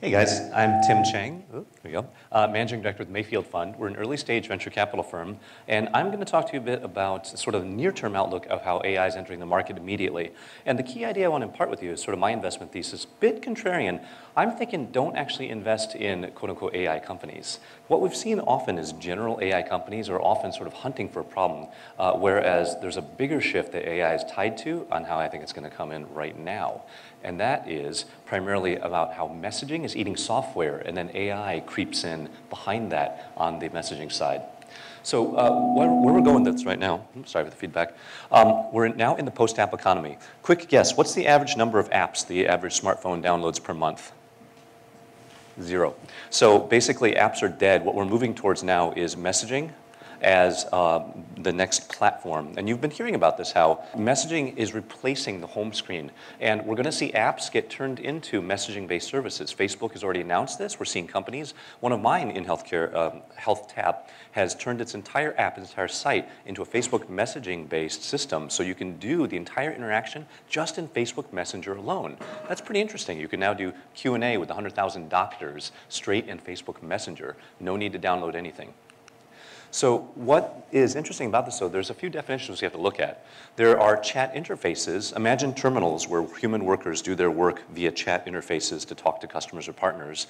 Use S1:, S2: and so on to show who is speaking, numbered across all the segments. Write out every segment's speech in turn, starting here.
S1: Hey guys, I'm Tim Chang, there we go, Managing Director with Mayfield Fund. We're an early stage venture capital firm, and I'm going to talk to you a bit about sort of the near-term outlook of how AI is entering the market immediately. And the key idea I want to impart with you is sort of my investment thesis, bit contrarian. I'm thinking don't actually invest in quote-unquote AI companies. What we've seen often is general AI companies are often sort of hunting for a problem, whereas there's a bigger shift that AI is tied to on how I think it's going to come in right now. And that is primarily about how messaging is eating software, and then AI creeps in behind that on the messaging side. So where we're going with this right now, sorry for the feedback, we're now in the post-app economy. Quick guess, what's the average number of apps the average smartphone downloads per month? 0. So basically apps are dead. What we're moving towards now is messaging as the next platform. And you've been hearing about this, how messaging is replacing the home screen. And we're going to see apps get turned into messaging-based services. Facebook has already announced this. We're seeing companies. One of mine in healthcare, HealthTap, has turned its entire app, its entire site, into a Facebook messaging-based system. So you can do the entire interaction just in Facebook Messenger alone. That's pretty interesting. You can now do Q&A with 100,000 doctors straight in Facebook Messenger. No need to download anything. So what is interesting about this, though, there's a few definitions you have to look at. There are chat interfaces. Imagine terminals where human workers do their work via chat interfaces to talk to customers or partners.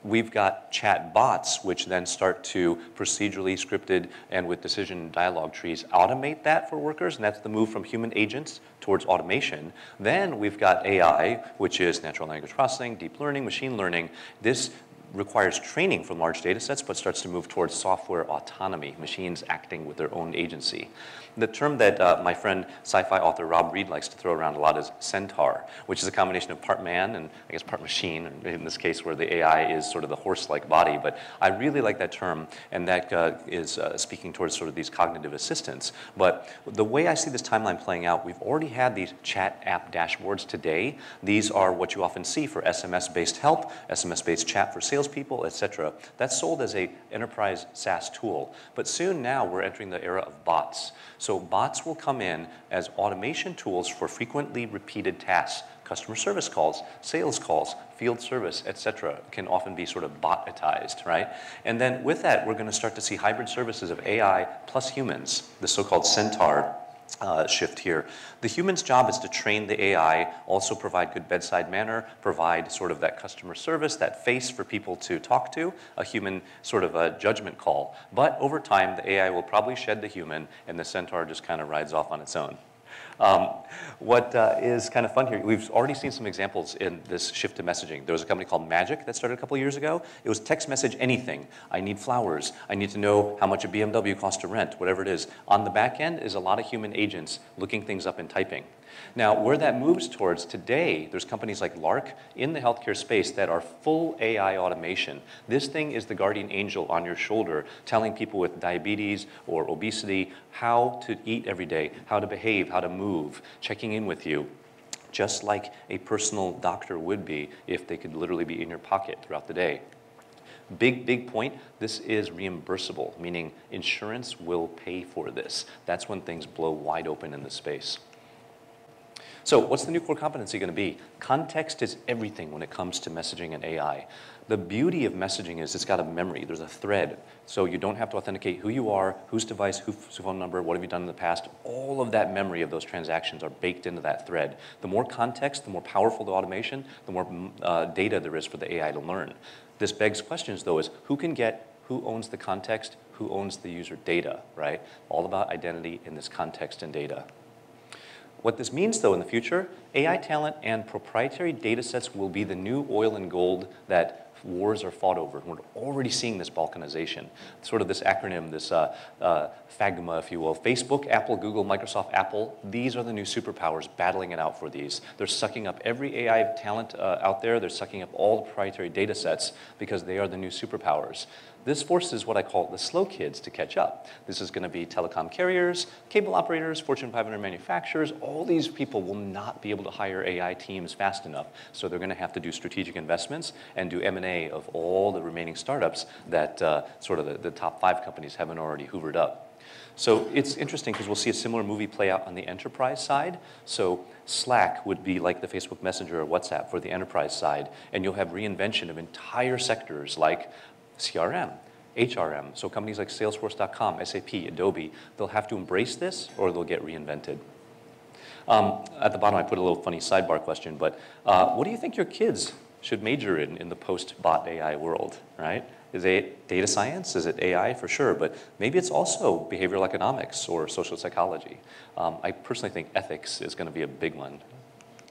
S1: We've got chat bots, which then start to procedurally scripted and with decision dialogue trees automate that for workers, and that's the move from human agents towards automation. Then we've got AI, which is natural language processing, deep learning, machine learning. This requires training from large data sets, but starts to move towards software autonomy, machines acting with their own agency. The term that my friend sci-fi author Rob Reed likes to throw around a lot is centaur, which is a combination of part man and I guess part machine, in this case where the AI is sort of the horse-like body. But I really like that term, and that is speaking towards sort of these cognitive assistants. But the way I see this timeline playing out, we've already had these chat app dashboards today. These are what you often see for SMS-based help, SMS-based chat for salespeople, etc. That's sold as a enterprise SaaS tool. But soon now we're entering the era of bots. So bots will come in as automation tools for frequently repeated tasks. Customer service calls, sales calls, field service, etc. can often be sort of botitized, right? And then with that, we're going to start to see hybrid services of AI plus humans, the so-called centaur shift here. The human's job is to train the AI, also provide good bedside manner, provide sort of that customer service, that face for people to talk to, a human sort of a judgment call. But over time, the AI will probably shed the human, and the centaur just kind of rides off on its own. What is kind of fun here, we've already seen some examples in this shift to messaging. There was a company called Magic that started a couple years ago. It was text message anything. I need flowers. I need to know how much a BMW costs to rent, whatever it is. On the back end is a lot of human agents looking things up and typing. Now, where that moves towards today, there's companies like Lark in the healthcare space that are full AI automation. This thing is the guardian angel on your shoulder, telling people with diabetes or obesity how to eat every day, how to behave, how to move, checking in with you, just like a personal doctor would be if they could literally be in your pocket throughout the day. Big point, this is reimbursable, meaning insurance will pay for this. That's when things blow wide open in this space. So what's the new core competency going to be? Context is everything when it comes to messaging and AI. The beauty of messaging is it's got a memory. There's a thread. So you don't have to authenticate who you are, whose device, whose phone number, what have you done in the past. All of that memory of those transactions are baked into that thread. The more context, the more powerful the automation, the more data there is for the AI to learn. This begs questions, though, is who can get, who owns the context, who owns the user data, right? All about identity in this context and data. What this means, though, in the future, AI talent and proprietary data sets will be the new oil and gold that wars are fought over. And we're already seeing this balkanization, sort of this acronym, this FAGMA, if you will. Facebook, Apple, Google, Microsoft, Apple, these are the new superpowers battling it out for these. They're sucking up every AI talent out there. They're sucking up all the proprietary data sets because they are the new superpowers. This forces what I call the slow kids to catch up. This is going to be telecom carriers, cable operators, Fortune 500 manufacturers. All these people will not be able to hire AI teams fast enough. So they're going to have to do strategic investments and do M&A of all the remaining startups that sort of the top 5 companies haven't already hoovered up. So it's interesting because we'll see a similar movie play out on the enterprise side. So Slack would be like the Facebook Messenger or WhatsApp for the enterprise side, and you'll have reinvention of entire sectors like CRM, HRM. So companies like Salesforce.com, SAP, Adobe, they'll have to embrace this or they'll get reinvented. At the bottom, I put a little funny sidebar question, but what do you think your kids should major in the post-bot AI world, right? Is it data science? Is it AI? For sure, but maybe it's also behavioral economics or social psychology. I personally think ethics is going to be a big one.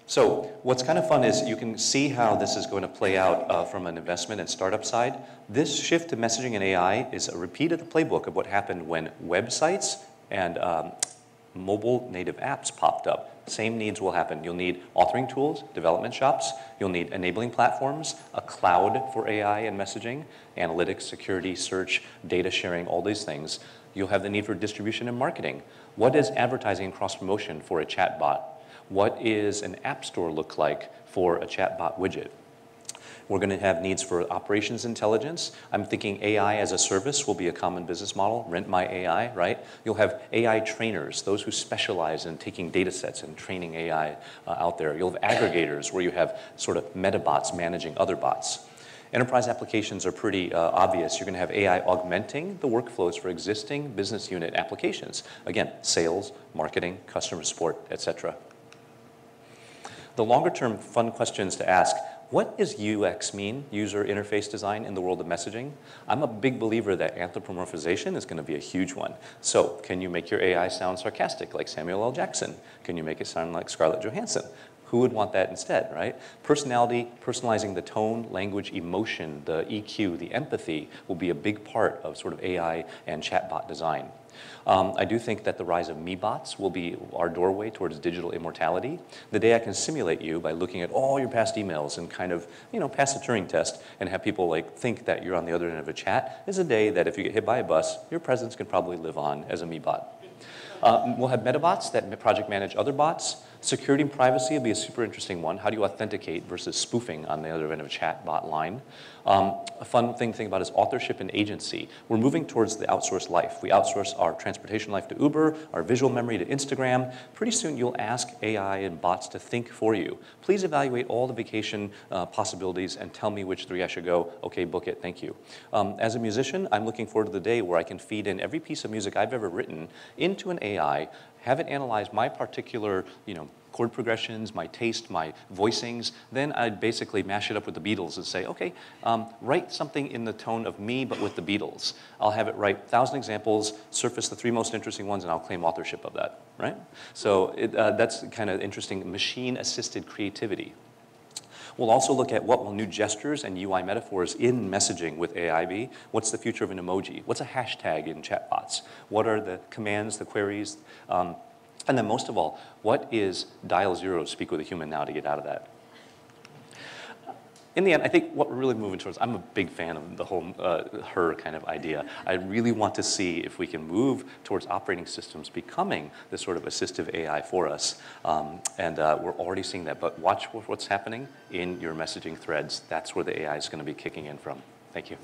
S1: So what's kind of fun is you can see how this is going to play out from an investment and startup side. This shift to messaging and AI is a repeat of the playbook of what happened when websites and mobile native apps popped up. Same needs will happen. You'll need authoring tools, development shops. You'll need enabling platforms, a cloud for AI and messaging, analytics, security, search, data sharing, all these things. You'll have the need for distribution and marketing. What is advertising and cross-promotion for a chatbot? What is an app store look like for a chatbot widget? We're going to have needs for operations intelligence. I'm thinking AI as a service will be a common business model, rent my AI, right? You'll have AI trainers, those who specialize in taking data sets and training AI out there. You'll have aggregators where you have sort of metabots managing other bots. Enterprise applications are pretty obvious. You're going to have AI augmenting the workflows for existing business unit applications. Again, sales, marketing, customer support, etc. The longer term fun questions to ask: what does UX mean, user interface design, in the world of messaging? I'm a big believer that anthropomorphization is going to be a huge one. So can you make your AI sound sarcastic like Samuel L. Jackson? Can you make it sound like Scarlett Johansson? Who would want that instead, right? Personality, personalizing the tone, language, emotion, the EQ, the empathy will be a big part of sort of AI and chatbot design. I do think that the rise of me-bots will be our doorway towards digital immortality. The day I can simulate you by looking at all your past emails and kind of, pass the Turing test and have people like think that you're on the other end of a chat is a day that if you get hit by a bus, your presence can probably live on as a me-bot. We'll have metabots that project manage other bots. Security and privacy will be a super interesting one. How do you authenticate versus spoofing on the other end of a chat bot line? A fun thing to think about is authorship and agency. We're moving towards the outsourced life. We outsource our transportation life to Uber, our visual memory to Instagram. Pretty soon you'll ask AI and bots to think for you. Please evaluate all the vacation possibilities and tell me which 3 I should go. Okay, book it, thank you. As a musician, I'm looking forward to the day where I can feed in every piece of music I've ever written into an AI, have it analyze my particular, chord progressions, my taste, my voicings. Then I'd basically mash it up with the Beatles and say, okay, write something in the tone of me, but with the Beatles. I'll have it write 1,000 examples, surface the 3 most interesting ones, and I'll claim authorship of that, right? So that's kind of interesting, machine-assisted creativity. We'll also look at what will new gestures and UI metaphors in messaging with AI be. What's the future of an emoji? What's a hashtag in chatbots? What are the commands, the queries? And then most of all, what is dial 0, speak with a human now to get out of that? In the end, I think what we're really moving towards, I'm a big fan of the whole her kind of idea. I really want to see if we can move towards operating systems becoming this sort of assistive AI for us. And we're already seeing that, but watch what's happening in your messaging threads. That's where the AI is going to be kicking in from. Thank you.